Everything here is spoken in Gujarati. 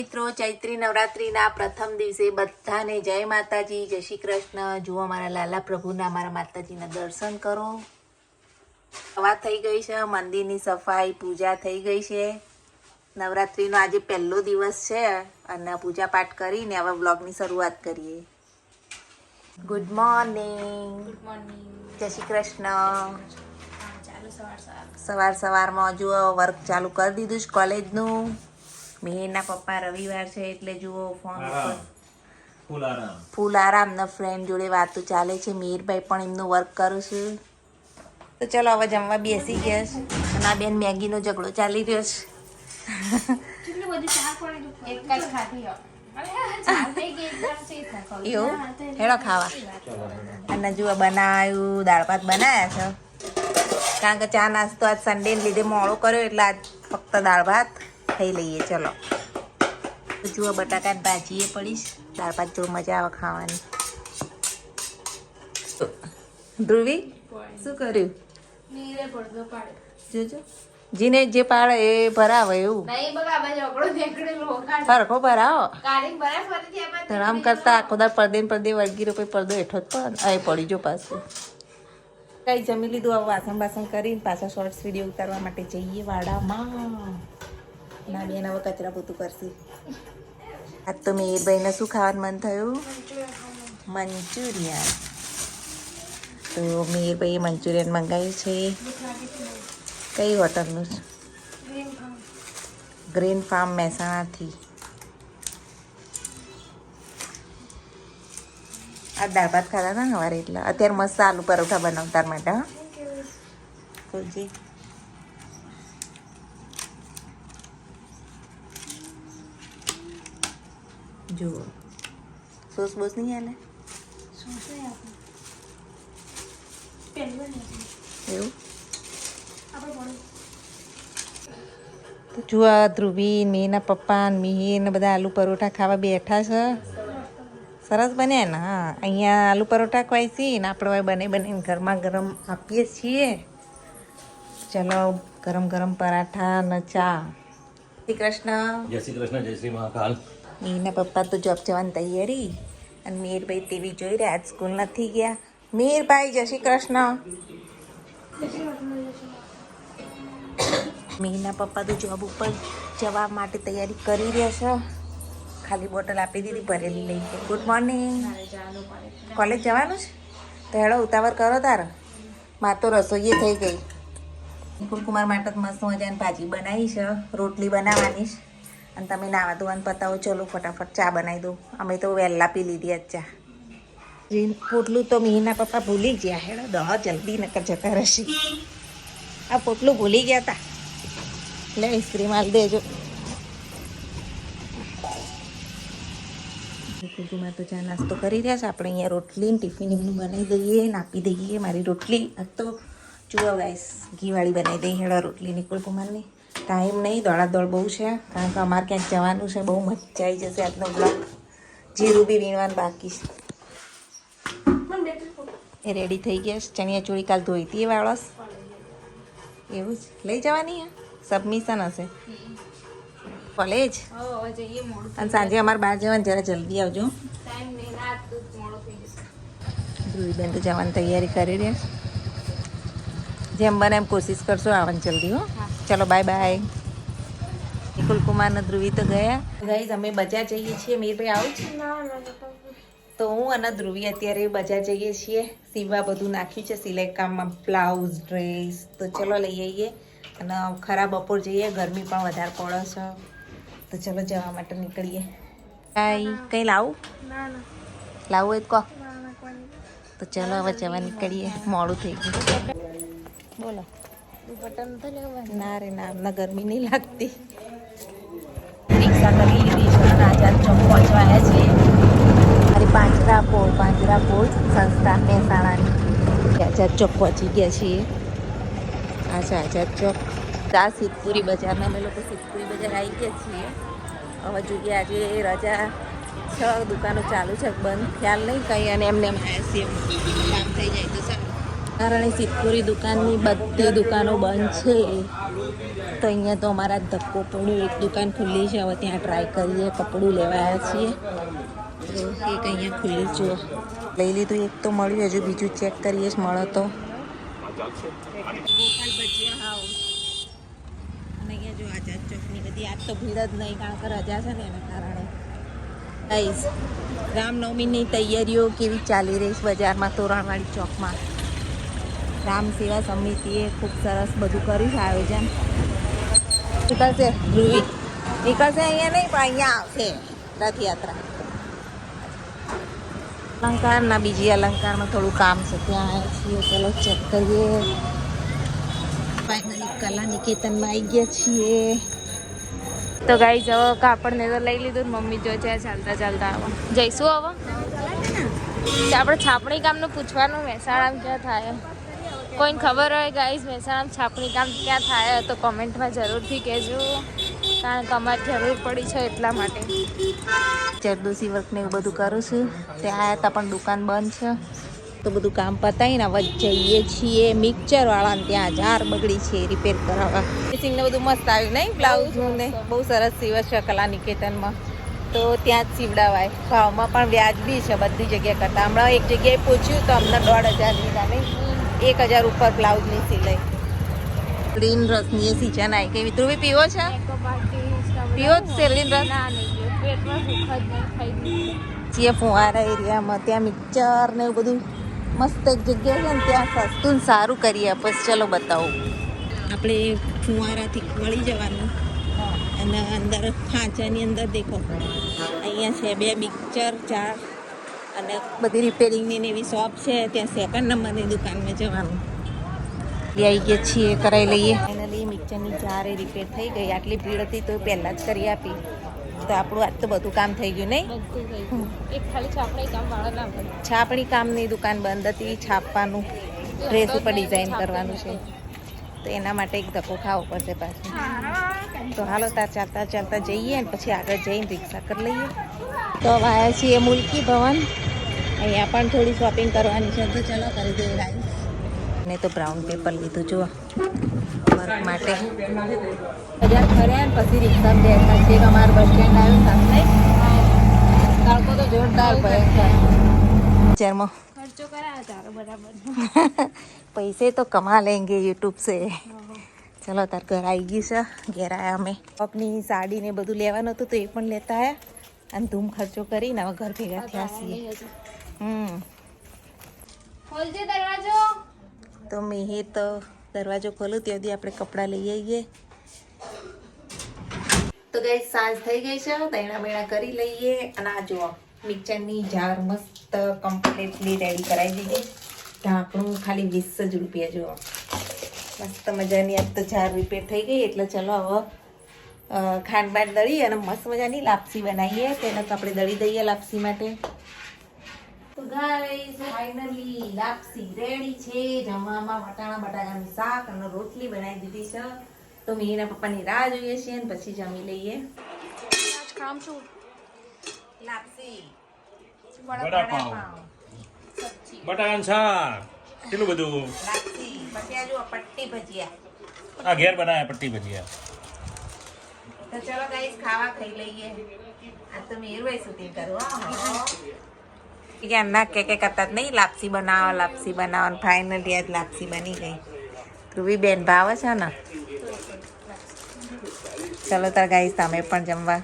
મિત્રો ચૈત્રી નવરાત્રીના પ્રથમ દિવસે બધાને જય માતાજી, જય શ્રી કૃષ્ણ. જુઓ મારા લાલા પ્રભુના, મારા માતાજીના દર્શન કરો. સવાર થઈ ગઈ છે, મંદિરની સફાઈ પૂજા થઈ ગઈ છે. નવરાત્રીનો આજે પહેલો દિવસ છે અને પૂજા પાઠ કરીને હવે વ્લોગની શરૂઆત કરીએ. Good morning. Good morning. જય શ્રી કૃષ્ણ. ચાલો સવારમાં જુઓ વર્ક ચાલુ કરી દીધું છે કોલેજનું. મિહિરના પપ્પા રવિવાર છે એટલે જુઓ ફોન પર ફૂલ આરામ ને ફ્રેન્ડ જોડે વાતો ચાલે છે. મિહિરભાઈ પણ એમનું વર્ક કરું છું. તો ચલો હવે જમવા બેસી ગયા છે અને આ બેન મેગીનો ઝઘડો ચાલી રહ્યો છે. કેટલી બધી ચા પડી એક જ ખાધી ચા થઈ ગઈ એકદમ ચેત ન ખાવ એવું હેડો ખાવા. અને જુઓ બનાવ્યું, દાળ ભાત બનાવ્યા છે કારણ કે ચા નાસ્તો આજ સન્ડેને લીધે મોડો કર્યો એટલે આજ ફક્ત દાળ ભાત ખાઈ લઈએ. ચલો જુઓ બટાકાની ભાજીએ પડીશ. દાળ ભાત જો મજા આવે ખાવાની. ધ્રુવી શું કર્યું? નીરે પડદો પાડે જોજો જીને જે પાડે એ ભરાવે એવું નહીં બગા બાજુ ઓકળો દેખડેલો કાઢ સરખો ભરાવો. કાઢી બરાબર ફરીથી આમાં ધડામ કરતા આખો દાળ પડદે ને પડદે વળગી રહ્યો, પછી પડદો હેઠો જ પણ એ પડી જો પાછું. કઈ જમી લીધું. હવે વાસણ કરીને પાછા શોર્ટ્સ વિડીયો ઉતારવા માટે જઈએ વાડામાં. ના બેન હવે કચરા પોતું કરશે. આજ તો મિહિરભાઈને શું ખાવાનું મન થયું? મંચુરિયન. તો મિહિરભાઈએ મંચુરિયન મંગાવ્યું છે. કઈ હોટલનું છે? ગ્રીન ફાર્મ મહેસાણાથી. આ દાળ ભાત ખાધા હતા ને સવારે એટલે અત્યારે મસ્ત આલુ પરોઠા બનાવતા માટે. હા ખોલજી. જુઓ સોસ બોસ નહીં હાલે એવું. તો જુઓ ધ્રુવી, મિહિરના પપ્પા મિહિર ને બધા આલુ પરોઠા ખાવા બેઠા છે. સરસ બન્યા ને. હા અહીંયા આલુ પરોઠા ખવાય ને આપણે હવે બને ગરમા ગરમ આપીએ છીએ. ચલો ગરમ ગરમ પરાઠા ને ચા. શ્રી કૃષ્ણ. જય શ્રી કૃષ્ણ. જય શ્રી મહાકાલ. મિહિરના પપ્પા તો જોબ જવાની તૈયારી અને મિહિરભાઈ ટીવી જોઈ રહ્યા. આજ સ્કૂલ નથી ગયા. મિહિરભાઈ જય શ્રી કૃષ્ણ. મિહિરના પપ્પા તો જોબ ઉપર જવા માટે તૈયારી કરી રહ્યા છે. ખાલી બોટલ આપી દીધી, ભરેલી લઈ ગઈ. Good morning. કોલેજ જવાનું છે તો હેડો ઉતાવળ કરો તારે. માર તો રસોઈએ થઈ ગઈ. નિકુલ કુમાર માટે મસ્ત મજાની ભાજી બનાવી છે, રોટલી બનાવવાની છે અને તમે નાવા ધોવાનું પતાવો. ચલો ફટાફટ ચા બનાવી દો. અમે તો વહેલા પી લીધી આજ ચા. પોટલું તો મિહિરના પપ્પા ભૂલી ગયા. હેડો દહ જલ્દી નકર જતા રહેશે. આ પોટલું ભૂલી ગયા હતા. એટલે આઈસ્ક્રીમ હાલ દેજો. કુકુમાં તો ચા નાસ્તો કરી રહ્યા છે. આપણે અહીંયા રોટલી ટિફિન એમનું બનાવી દઈએ ને આપી દઈએ. મારી રોટલી આ તો જુઓ ગાઈસ ઘીવાળી બનાવી દઈએ. હેડો રોટલી નિકુલ કુમારની. ટાઈમ નહીં, દોડાદોડ બહુ છે કારણ કે અમારે ક્યાંક જવાનું છે. બહુ મજા આવી જશે આજનો બ્લોગ. જીરું બી વીણવાનું બાકી છે. એ રેડી થઈ ગયા છે. ચણિયા ચોળી કાલ ધોઈતી વાળસ એવું જ લઈ જવાની. સબમિશન હશે કોલેજ અને સાંજે અમારે બહાર જવાનું. જરા જલ્દી આવજો. ધ્રુવીબેન તો જવાની તૈયારી કરી રહ્યા. જેમ બને એમ કોશિશ કરશો આવવાની જલ્દી. હો ચલો બાય બાય. નિકુલ કુમાર ને ધ્રુવી તો ગયા. ગાઈઝ અમે બજાર જઈએ છીએ. મિહિરભાઈ આવું છે તો હું અને ધ્રુવી અત્યારે બજાર જઈએ છીએ. સીવવા બધું નાખ્યું છે સિલાઈ કામમાં, બ્લાઉઝ ડ્રેસ. તો ચલો લઈ આવીએ અને ખરા બપોર જઈએ. ગરમી પણ વધારે પડે છે તો ચલો જવા માટે નીકળીએ. કઈ લાવું? લાવું હોય તો કહો. તો ચલો હવે જવા નીકળીએ. મોડું થઈ ગયું. બોલો. ના રે ના, અમને ગરમી નહીં લાગતી. રિક્ષા કરી લીધી છે અને આઝાદ ચોક પહોંચવા આવ્યા છીએ. મારી પાંજરાપોળ સંસ્થા મહેસાણાની આઝાદ ચોક પહોંચી ગયા છીએ. આ છે આઝાદ ચોક. આ સિદ્ધપુરી બજારમાં અમે લોકો સિદ્ધપુરી બજાર આવી ગયા છીએ. હવે જોઈએ આજે રજા 6 દુકાનો ચાલુ છે, બંધ ખ્યાલ નહીં કંઈ. અને એમને કામ થઈ જાય તો કારણે સિદ્ધપુરી દુકાનની બધી દુકાનો બંધ છે. તો અહીંયા તો અમારા ધક્કો પડ્યો, એક દુકાન ખુલ્લી છે, હવે ત્યાં ટ્રાય કરીએ. કપડું લેવા આવ્યા છીએ તો એક અહીંયા ખુલ્લી જુઓ લઈ લીધું, એક તો મળ્યું, હજુ બીજું ચેક કરીએ મળે તો. ગોપાલ ભજીયા હાઉસ અને અહીંયા જો આઝાદ ચોકની બધી, આજ તો ભીડ જ નહીં કારણ કે રજા છે ને એના કારણે. ગાઈસ રામનવમીની તૈયારીઓ કેવી ચાલી રહી છે બજારમાં, તોરણવાળી ચોકમાં. રામ સેવા સમિતિએ ખૂબ સરસ બધું કર્યું છે આયોજન. નીકળશે ધ્રુવી, નીકળશે અહીંયા નહીં પણ અહીંયા આવશે રથયાત્રા. અલંકારના બીજી અલંકારમાં થોડું કામ છે, ત્યાં આવ્યા છીએ, ચલો ચેક કરીએ. ફાઇનલી કલા નિકેતનમાં આવી ગયા છીએ. તો ગાઈ જવો કાપડને તો લઈ લીધું, મમ્મી જો છે ચાલતા ચાલતા આવો. જઈશું હવે આપણે છાપણી કામનું પૂછવાનું, મહેસાણામાં ક્યાં થાય. કોઈને ખબર હોય ગાઈઝ મહેસાણામાં છાપણી કામ ક્યાં થાય તો કોમેન્ટમાં જરૂરથી કહેજો, કારણ કે અમારે જરૂર પડી છે એટલા માટે. જરદોસી વર્ક ને એવું બધું કરું છું. ત્યાં આવ્યા હતા પણ દુકાન બંધ છે, તો બધું કામ પતાવીને હવે જઈએ છીએ મિક્સચર વાળાને ત્યાં. જાર બગડી છે, રિપેર કરાવવા. ફિનિશિંગને બધું મસ્ત આવ્યું નહીં, બ્લાઉઝનું ને બહુ સરસ સીવે છે કલા નિકેતનમાં, તો ત્યાં જ સીવડાવાય. ભાવમાં પણ વ્યાજબી છે બધી જગ્યા કરતાં. હમણાં એક જગ્યાએ પૂછ્યું તો અમને 1500 લીધા, નહીં 1000 ઉપર બ્લાઉઝની સિલાઈ. શેરડીન રસની એ સિઝન આવી ગઈ. ધ્રુવી પીવો છે? પીવો જ શેરડીન રસ? છીએ ફુવારા એરિયામાં, ત્યાં મિક્સચર ને એવું બધું મસ્ત એક જગ્યાએ છે ને, ત્યાં સસ્તું ને સારું કરી આપે. ચલો બતાવું. આપણે ફુવારાથી વળી જવાનું અને અંદર ખાંચાની અંદર દેખો અહીંયા છે 2 મિક્સચર, 4 અને બધી રિપેરિંગની ને એવી શોપ છે. ત્યાં સેકન્ડ નંબરની દુકાનમાં જવાનું. આવી ગયા છીએ, કરાવી લઈએ. ફાઇનલી મિક્સચરની જારે રિપેર થઈ ગઈ. આટલી ભીડ હતી તો પહેલાં જ કરી આપી, તો આપણું આજ તો બધું કામ થઈ ગયું નહીં. એક ખાલી છાપણી કામ વાળા ના હોય. છાપણી કામની દુકાન બંધ હતી, છાપવાનું ડ્રેસ ઉપર ડિઝાઇન કરવાનું છે, તો એના માટે એક ધક્કો ખાવો પડશે પાછું. તો હાલો તાર ચાલતા ચાલતા જઈએ અને પછી આગળ જઈને રિક્ષા કરી લઈએ. તો આવ્યા છીએ મુલકી ભવન, અહીંયા પણ થોડી શોપિંગ કરવાની છે, તો ચલો કરી દઈએ ગાઈસ. ને તો બ્રાઉન પેપર લીધું જુઓ વર્ક માટે. બજાર ફર્યા ને પછી રિક્ષામાં બેઠા છે. અમારું બસ સ્ટેન્ડ આવ્યું સામે, તડકો તો જોરદાર ભયંકર. ચેરમાં ખર્ચો કરાયા તારો બરાબર. પૈસે તો કમા લેંગે યુટ્યુબ સે. ચલો તાર ઘર આવી ગઈ છે. ઘેર આવ્યા અમે. પગની સાડી ને બધું લેવાનું હતું તો એ પણ લેતા આવ્યા અને ધૂમ ખર્ચો કરીને હવે ઘર ભેગા થયા છીએ. ખોલજે દરવાજો. તો મેં તો દરવાજો ખોલું ત્યાં સુધી આપણે કપડાં લઈ આવીએ. તો ગઈ સાંજ થઈ ગઈ છે, તૈણા બેણા કરી લઈએ. અને આ જુઓ મિક્સચરની જાર મસ્ત કમ્પ્લીટલી રેડી કરાવી દીધી. ઢાંકણું ખાલી 20 જ રૂપિયા. જુઓ મસ્ત મજાની આજ તો જાર રિપેર થઈ ગઈ. એટલે ચલો હવે ખાંડ બાદ દળી અને મસ્ત મજાની લાપસી બનાવીએ. તેને તો આપણે દળી દઈએ લાપસી માટે. તો ગાઈસ ફાઇનલી લાપસી રેડી છે. જમવામાં વટાણા બટાકાનું શાક અને રોટલી બનાવી દીધી છે. તો મીના પપ્પાની રાહ જોઈએ છીએ અને પછી જમી લઈએ. કામ શું? લાપસી, વડાપાઉં, બટાકાનું શાક, કેટલું બધું. લાપસી પછી આ જુઓ પટ્ટી ભજીયા. આ ઘેર બનાયા પટ્ટી ભજીયા. તો ચલો ગાઈસ ખાવા ખાઈ લઈએ. આ તો મેરવાઈ શૂટિંગ કરું. ના કે કરતા જ નહીં લાપસી બનાવો લાપસી બનાવો. ફાઇનલી આજ લાપસી બની ગઈ. ધ્રુવી બેન ભાવે છે ને. ચલો તાર ગાઈસ તમે પણ જમવા.